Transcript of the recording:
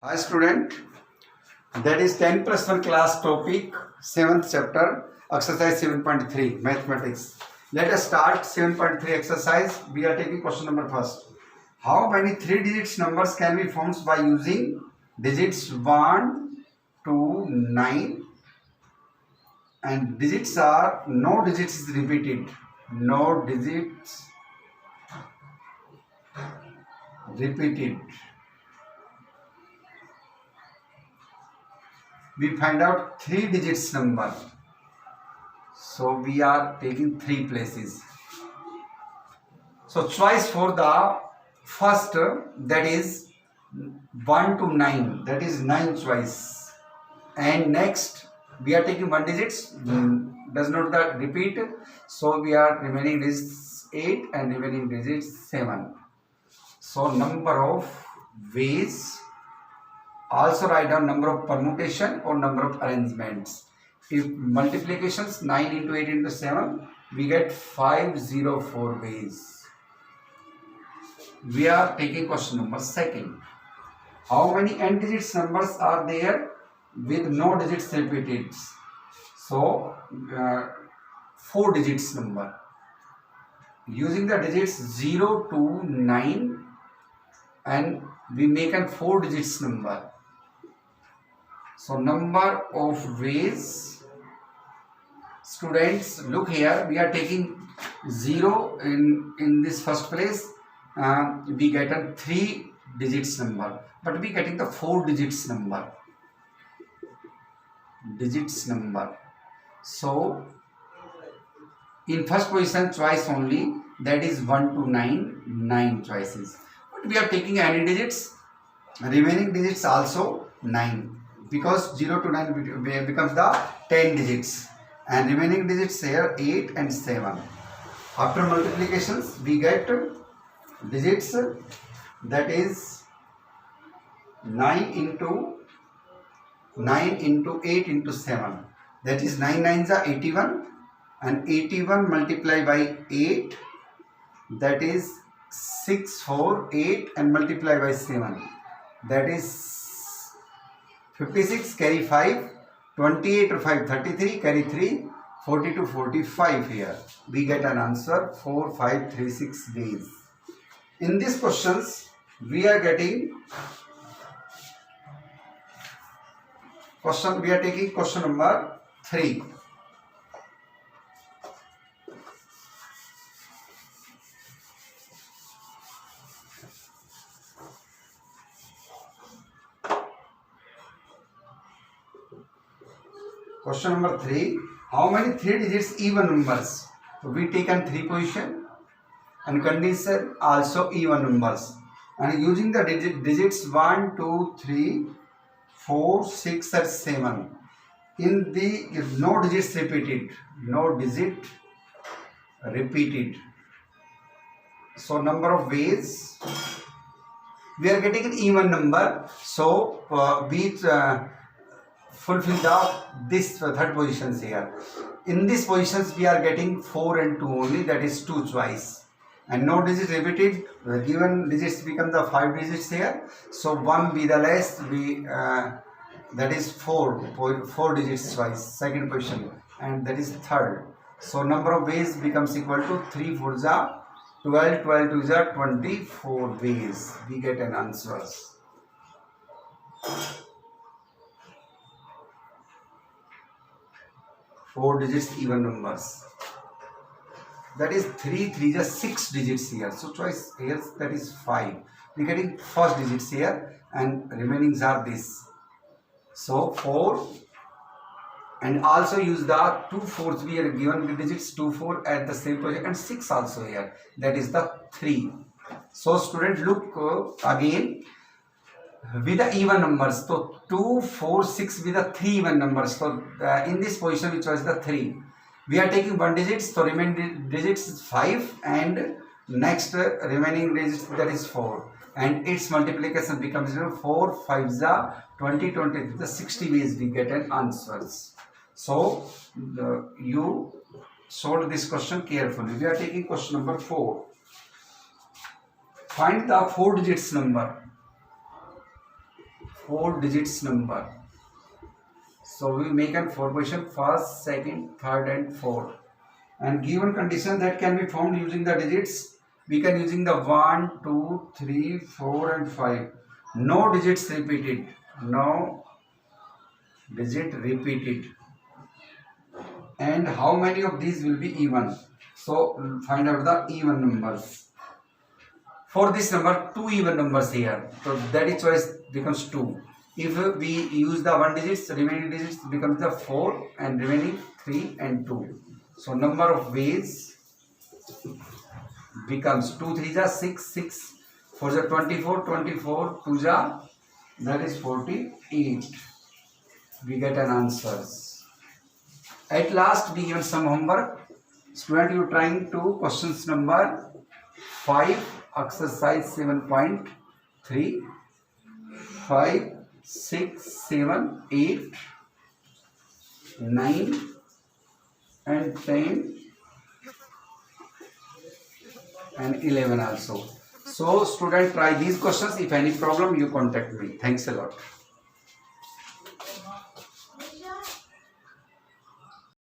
Hi student, that is 10 plus 1 class topic 7th chapter exercise 7.3 mathematics. Let us start 7.3 exercise. We are taking question number first. How many 3 digits numbers can be formed by using digits 1 to 9 and digits are no digits is repeated. No digits repeated. We find out 3 digits number. So we are taking 3 places. So choice for the first, that is 1 to 9, that is 9 choice. And next we are taking 1 digits, does not that repeat. So we are remaining digits 8 and remaining digits 7. So number of ways. Also write down number of permutation or number of arrangements. If multiplications 9 into 8 into 7, we get 504 ways. We are taking question number second. How many n digits numbers are there with no digits repeated? So 4 digits number. Using the digits 0 to 9 and we make a 4 digits number. So number of ways, students, look here, we are taking 0 in this first place. We get a 3 digits number, but we getting the 4 digits number. So in first position choice only, that is 1 to 9 choices. But we are taking any digits, remaining digits also 9. Because 0 to 9 becomes the 10 digits and remaining digits here 8 and 7. After multiplications we get digits, that is 9 into 8 into 7, that is 9 9s are 81 and 81 multiplied by 8, that is 648 and multiplied by 7, that is 56, carry 5, 28 to 5, 33, carry 3, 42, 45 here. We get an answer 4, 5, 3, 6 days. In these questions, we are taking question number 3. Question number 3. How many 3 digits even numbers? So we take on 3 position and condition also even numbers. And using the digits 1, 2, 3, 4, 6 or 7. In the no digits repeated. So number of ways. We are getting an even number. So we fulfill this third positions here. In these positions we are getting 4 and 2 only, that is 2 choice. And no digits repeated, given digits become the 5 digits here. So 1 be the less, we that is 4 digits choice, second position, and that is third. So number of ways becomes equal to 3 4 is 12, 12 2 is 24 ways. We get an answer. 4 digits even numbers, that is 3 3 is 6 digits here. So choice here, that is 5. We getting first digits here and remainings are this. So 4 and also use the 2 4s. We are given the digits 2 4 at the same position and 6 also here, that is the 3. So student, look again with the even numbers. So 2 4 6 with the 3 even numbers. So in this position which was the 3, we are taking 1 digit, so remaining digits is 5 and next remaining digits, that is 4, and its multiplication becomes 4 5 is 20 20 the 60 ways we get an answers. So you solve this question carefully. We are taking question number 4. Find the 4 digits number. 4 digits number. So we make a formation first, second, third and fourth. And given condition that can be found using the digits, we can using the 1, 2, 3, 4 and 5. No digits repeated. No digit repeated. And how many of these will be even? So find out the even numbers. For this number, 2 even numbers here. So that is choice becomes 2. If we use the 1 digits, remaining digits becomes the 4 and remaining 3 and 2. So number of ways becomes 2 3 ja 6, 6 4 ja 24, 24 2 ja that is 48. We get an answers. At last we given some homework. Student, you trying to questions number 5, exercise 7.3, 5, 6, 7, 8, 9 and 10 and 11 also. So student, try these questions. If any problem, you contact me. Thanks a lot.